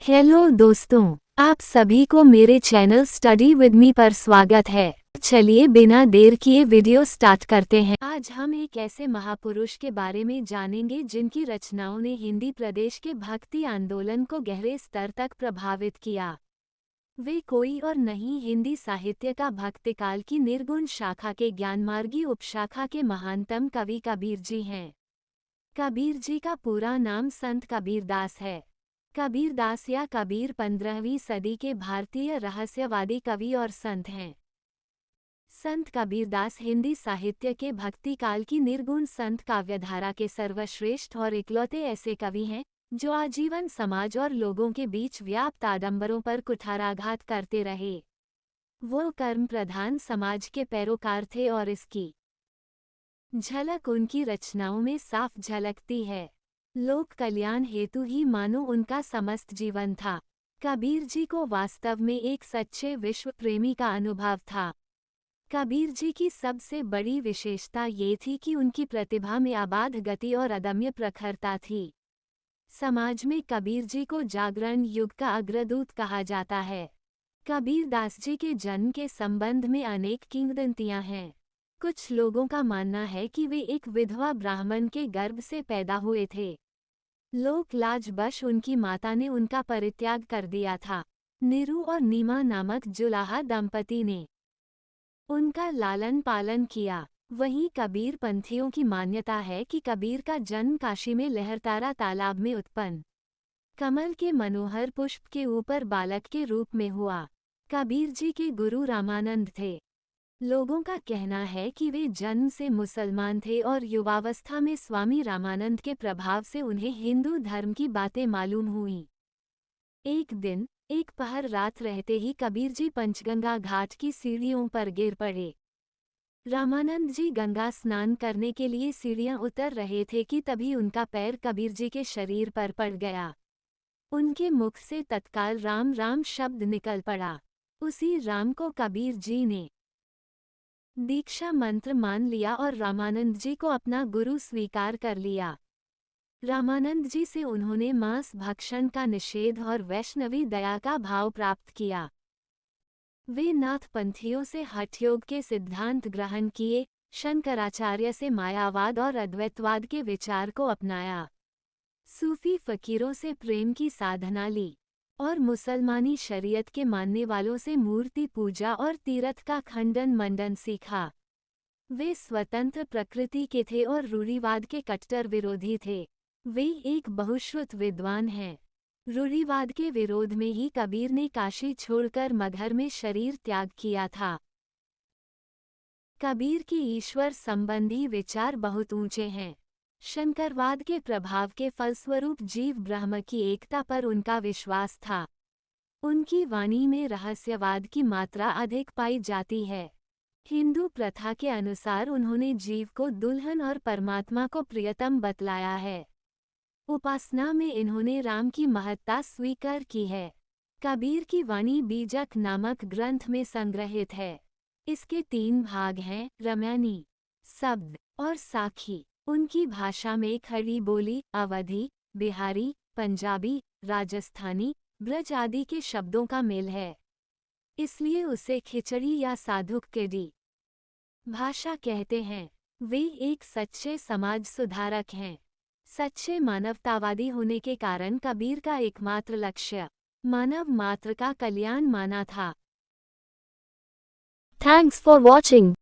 Hello दोस्तों, आप सभी को मेरे चैनल स्टडी विद मी पर स्वागत है। चलिए बिना देर किए वीडियो स्टार्ट करते हैं। आज हम एक ऐसे महापुरुष के बारे में जानेंगे जिनकी रचनाओं ने हिंदी प्रदेश के भक्ति आंदोलन को गहरे स्तर तक प्रभावित किया। वे कोई और नहीं, हिंदी साहित्य का भक्तिकाल की निर्गुण शाखा के ज्ञानमार्गी उपशाखा के महानतम कवि कबीर जी हैं। कबीर जी का पूरा नाम संत कबीरदास है। कबीरदास या कबीर 15वीं सदी के भारतीय रहस्यवादी कवि और संत हैं। संत कबीरदास हिंदी साहित्य के भक्ति काल की निर्गुण संत काव्यधारा के सर्वश्रेष्ठ और इकलौते ऐसे कवि हैं जो आजीवन समाज और लोगों के बीच व्याप्त आडंबरों पर कुठाराघात करते रहे। वो कर्म प्रधान समाज के पैरोकार थे और इसकी झलक उनकी रचनाओं में साफ झलकती है। लोक कल्याण हेतु ही मानो उनका समस्त जीवन था। कबीर जी को वास्तव में एक सच्चे विश्व प्रेमी का अनुभव था। कबीर जी की सबसे बड़ी विशेषता ये थी कि उनकी प्रतिभा में अबाध गति और अदम्य प्रखरता थी। समाज में कबीर जी को जागरण युग का अग्रदूत कहा जाता है। कबीरदास जी के जन्म के संबंध में अनेक किंवदंतियां हैं। कुछ लोगों का मानना है कि वे एक विधवा ब्राह्मण के गर्भ से पैदा हुए थे। लोक लाजबश उनकी माता ने उनका परित्याग कर दिया था। नीरू और नीमा नामक जुलाहा दंपति ने उनका लालन पालन किया। वहीं कबीर पंथियों की मान्यता है कि कबीर का जन्म काशी में लहरतारा तालाब में उत्पन्न कमल के मनोहर पुष्प के ऊपर बालक के रूप में हुआ। कबीर जी के गुरु रामानंद थे। लोगों का कहना है कि वे जन्म से मुसलमान थे और युवावस्था में स्वामी रामानंद के प्रभाव से उन्हें हिंदू धर्म की बातें मालूम हुईं। एक दिन एक पहर रात रहते ही कबीर जी पंचगंगा घाट की सीढ़ियों पर गिर पड़े। रामानंद जी गंगा स्नान करने के लिए सीढ़ियां उतर रहे थे कि तभी उनका पैर कबीर जी के शरीर पर पड़ गया। उनके मुख से तत्काल राम राम शब्द निकल पड़ा। उसी राम को कबीर जी ने दीक्षा मंत्र मान लिया और रामानंद जी को अपना गुरु स्वीकार कर लिया। रामानंद जी से उन्होंने मांस भक्षण का निषेध और वैष्णवी दया का भाव प्राप्त किया। वे नाथ पंथियों से हठयोग के सिद्धांत ग्रहण किए, शंकराचार्य से मायावाद और अद्वैतवाद के विचार को अपनाया, सूफी फकीरों से प्रेम की साधना ली और मुसलमानी शरीयत के मानने वालों से मूर्ति पूजा और तीर्थ का खंडन मंडन सीखा। वे स्वतंत्र प्रकृति के थे और रूढ़िवाद के कट्टर विरोधी थे। वे एक बहुश्रुत विद्वान हैं। रूढ़िवाद के विरोध में ही कबीर ने काशी छोड़कर मगहर में शरीर त्याग किया था। कबीर की ईश्वर संबंधी विचार बहुत ऊंचे हैं। शंकरवाद के प्रभाव के फलस्वरूप जीव ब्रह्म की एकता पर उनका विश्वास था। उनकी वाणी में रहस्यवाद की मात्रा अधिक पाई जाती है। हिंदू प्रथा के अनुसार उन्होंने जीव को दुल्हन और परमात्मा को प्रियतम बतलाया है। उपासना में इन्होंने राम की महत्ता स्वीकार की है। कबीर की वाणी बीजक नामक ग्रंथ में संग्रहित है। इसके 3 भाग हैं, रमैनी, शब्द और साखी। उनकी भाषा में खड़ी बोली, अवधी, बिहारी, पंजाबी, राजस्थानी, ब्रज आदि के शब्दों का मेल है। इसलिए उसे खिचड़ी या साधुक केडी भाषा कहते हैं। वे एक सच्चे समाज सुधारक हैं। सच्चे मानवतावादी होने के कारण कबीर का एकमात्र लक्ष्य मानव मात्र का कल्याण माना था। Thanks for watching.